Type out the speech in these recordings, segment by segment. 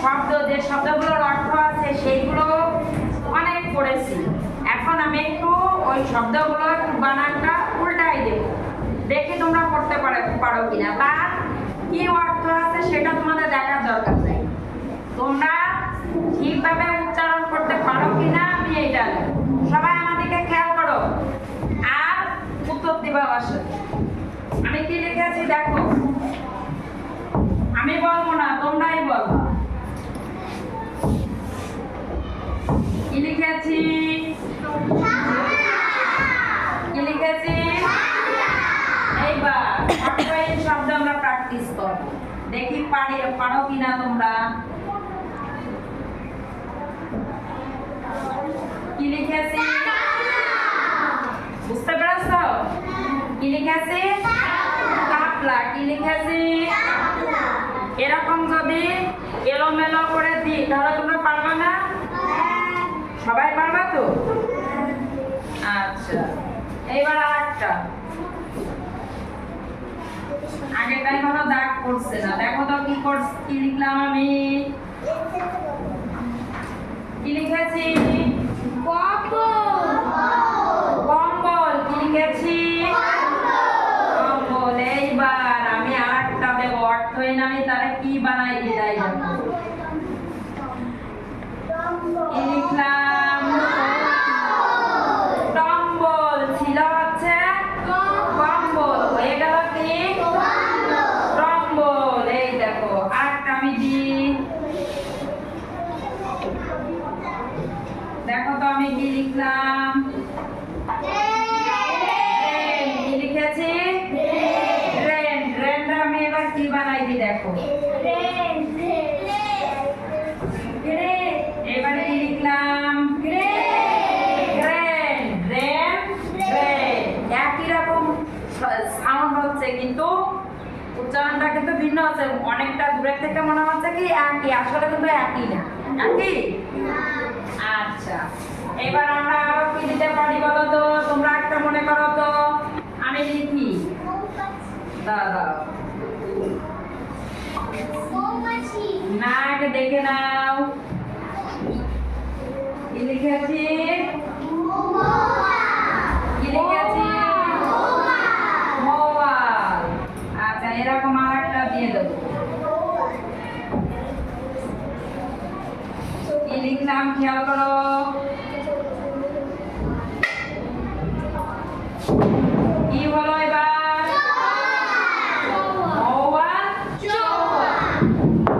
শব্দ, যে শব্দগুলোর অর্থ আছে সেইগুলো অনেক পড়েছি। এখন আমি একটু ওই শব্দগুলো একটু বানানটা উল্টাই দেব, দেখি তোমরা পড়তে পারো কিনা, বা কি অর্থ আছে সেটা তোমাদের দেখার দরকার নেই। তোমরা ঠিকভাবে উচ্চারণ করতে পারো কিনা আমি এইটা দেখো। সবাই আমাদেরকে খেয়াল করো আর উত্তর দিবা আমার সাথে। আমি কি লিখেছি দেখো, আমি বলবো না, তোমরাই বলবা। কি লিখেছি? কি লিখেছি? এইবার এই শব্দ আমরা প্র্যাকটিস করব, দেখি পারো কিনা তোমরা। কি লিখেছি? বুঝতে পেরেছো? কি লিখেছি? কাপলা। কি লিখেছি? এরকম যদি এলোমেলো করে দিই তাহলে তোমরা পারবে না? সবাই পারবা তো? আচ্ছা, এইবার আরেকটা। আগেরটাই কোনো দাগ পড়ছে না, দেখো তো কি লিখলাম আমি। কি লিখেছি? কম্বল। কি লিখেছি? কম্বল। এইবার আমি আরেকটা দেবো, অর্থহীন আমি তারে কি বানাই দিই। কি লিখলাম? টম্বল। ছিল হচ্ছে কম্বল, হয়ে গেল কি টম্বল। এই দেখো আরেকটা আমি দিই, দেখো তো আমি কি লিখলাম। কি লিখেছি? ট্রেন। ট্রেনটা আমি এবার কি বানাই দিই দেখো। এবার কি লিখলাম? একই রকম সাউন্ড হচ্ছে কিন্তু উচ্চারণটা কিন্তু ভিন্ন হচ্ছে। অনেকটা দূরের থেকে মনে হচ্ছে কি একই, আসলে কিন্তু একই না। একই? আচ্ছা, এবার আমরা আরো কি দিতে পারি বলো তো, তোমরা একটা মনে করো তো। আমি লিখি, দাঁড়াও না, আগে দেখে নাও। কি লিখেছি? কি লিখেছি? মোবাইল। আচ্ছা, এরকম আরেকটা দিয়ে দেবো। কি লিখলাম খেয়াল করো। কি হলো এবার?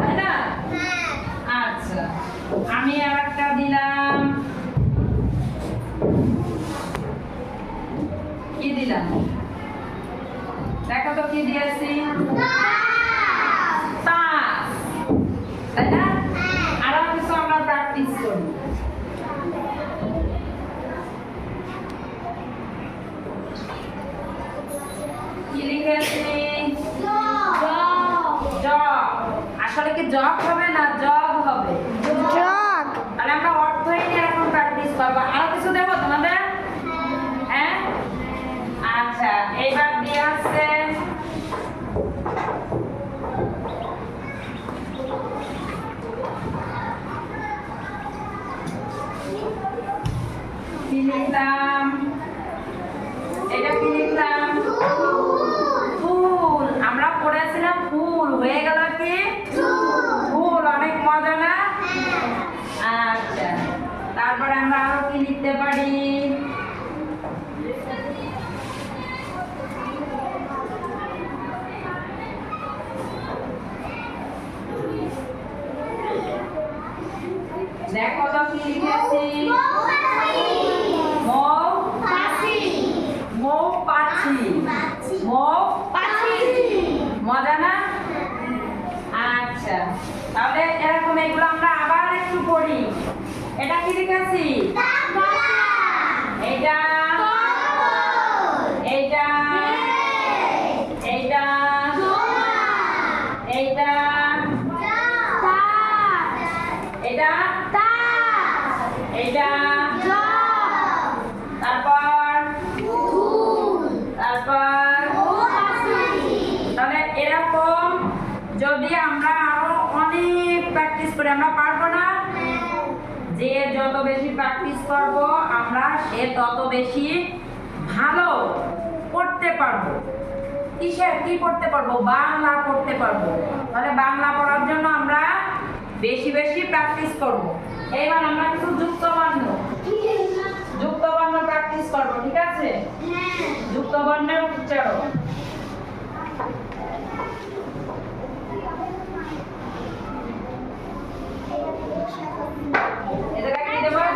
তাই না? আচ্ছা, আমি আরেকটা দিলাম। কি দিলাম দেখো তো, কি দিয়েছি? তাস। তাই না? আরো কিছু আমরা প্র্যাকটিস করি। কি লিখেছি? জগ। আসলে কি জগ হবে না জগ হবে? জগ। তাহলে আমরা অর্থহীন এরকম প্র্যাকটিস করবো। আরো কিছু দেবো তোমাদের? হ্যাঁ, আচ্ছা, এইবার দিয়ে আসছে কি লিখলাম? এটা কি লিখলাম? ফুল। আমরা পড়েছিলাম ফুল, হয়ে গেল কি ফুল। অনেক মজা না? আচ্ছা, তারপরে আমরা আরো কি লিখতে পারি? দেখো তো কি লিখেছি? মজা না? আচ্ছা, তাহলে এরকম এগুলো আমরা আবার একটু পড়ি। এটা কি লিখেছি? এইটা, এইটা, এইটা, এইটা, এটা, এইটা, তারপর তাহলে এরকম যদি আমরা আরো অনেক প্র্যাকটিস আমরা পারবো না? যে যত বেশি প্র্যাকটিস করব আমরা সে তত বেশি ভালো পড়তে পারবো। কি পড়তে পারবো? বাংলা পড়তে পারবো। তাহলে বাংলা পড়ার জন্য আমরা বেশি বেশি প্র্যাকটিস করব। এইবার আমরা কিছু যুক্ত বর্ণ প্র্যাকটিস করবো, ঠিক আছে? যুক্ত বর্ণের উচ্চারণ।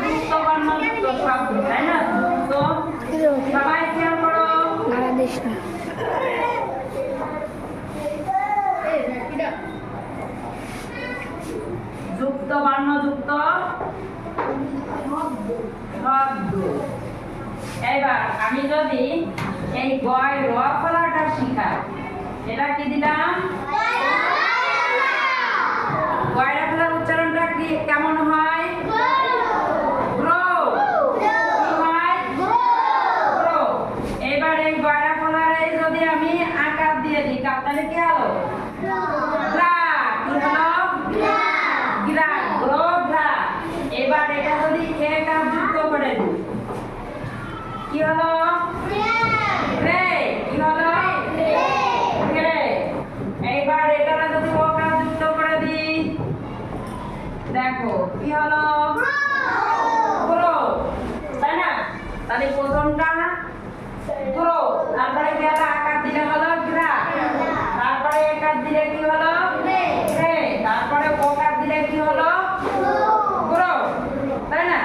যুক্ত বর্ণ যুক্ত শব্দ, তাই না? তো সবাই খেয়াল করো। যুক্ত বর্ণ যুক্ত শব্দ। এবার আমি যদি এই গয় র ফলাটা শিখাই, এটা কি দিলাম? গয়রা ফলার উচ্চারণটা কি কেমন হয়? এবার এই গয়রা ফলারে যদি আমি আকার দিয়ে দিই তাহলে কি হলো? এবার এটা যদি একা যুক্ত করে দিই কি হলো? রে। কি হলো? রে। এইবার এটা যদি ওকা যুক্ত করে দিই দেখো কি হলো? গ্রো, তাই না? তাহলে প্রথমটা গ্রো, তারপরে কি হলো? আকার দিলে হলো গ্রা, তারপরে একার দিলে কি হলো? রে, তারপরে ওকার দিলে কি হলো? গ্রো, তাই না?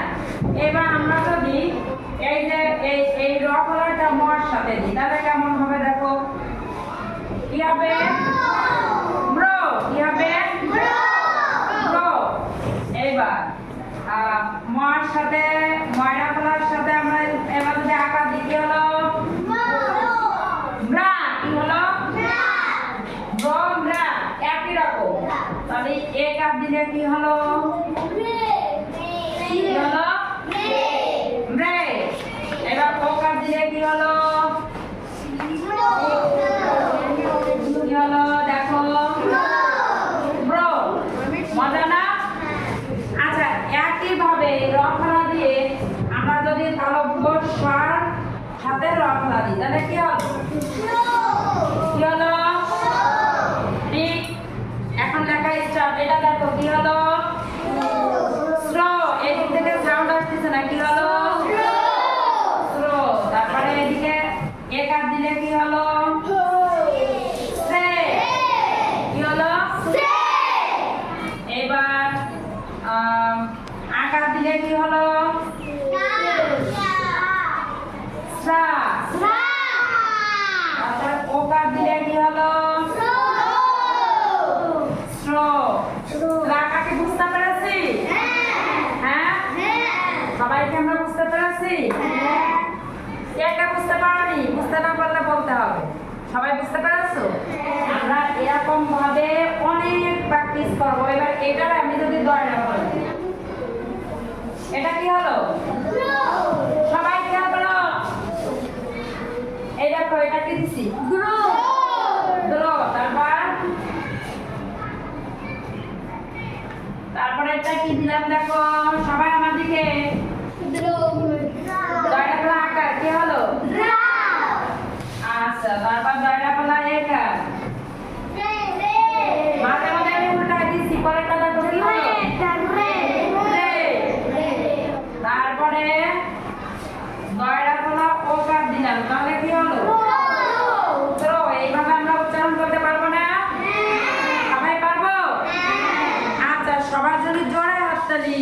এবার আমরা যদি এই যে এই র ফলাটা মর সাথে দিই তাহলে কেমন হবে দেখো? কি হবে? ব্রো। কি হবে? ব্রো। এইবার মর সাথে ময়রা ফলার সাথে আমরা এবার যদি আকার দিই কি হলো? ব্রা। কি হলো? ব্রো ব্রা, একই রকম। তাহলে একার দিলে কি হলো? কি হলো? রে। এবার ওকার দিলে কি হলো? কি হলো দেখো? ব্রো। মজা না? আচ্ছা, একই ভাবে র ফলা দিয়ে আমরা যদি তালব্য স্বর সাথে র ফলা দিই তাহলে কি হবে? কি হলো? ঠিক। এখন লেখা স্টার্ট। এটা দেখো কি হলো? এদিক থেকে সাউন্ড আসতেছে না, কি হলো? স্লো। তারপরে এদিকে একার দিলে কি হলো? সে। কি হলো? এবার আকার দিলে কি হলো? সা। তারপরে ওকার দিলে কি হলো? স্লো। রাখাকে বুঝতে পেরেছি? হ্যাঁ, সবাইকে আমরা বুঝতে পেরেছি? কে বুঝতে পারোনি? বুঝতে না পারলে বলতে হবে। সবাই বুঝতে পেরেছো? আমরা এরকম ভাবে অনেক প্র্যাকটিস করবো। এবার এটার আমি যদি দয়রা বলি এটা কি হলো? সবাই খেয়াল করো। এই দেখো এটা কি দিছি? গ্রো। তারপরে এটা কি দিলাম দেখো সবাই আমার দিকে। দয়রা ফলা আকার কি হলো? আচ্ছা, তারপর দয়রা ফলা একার। মাঝে মাঝে আমি উল্টাই দিচ্ছি, পরেরটা দেখো কি হলো? তারপরে দয়রা ফলা ওকার দিলাম তাহলে কি হলো? এইভাবে আমরা উচ্চারণ করতে পারবো না? সবাই পারবো? আচ্ছা, সবার জন্য জোরে হাততালি।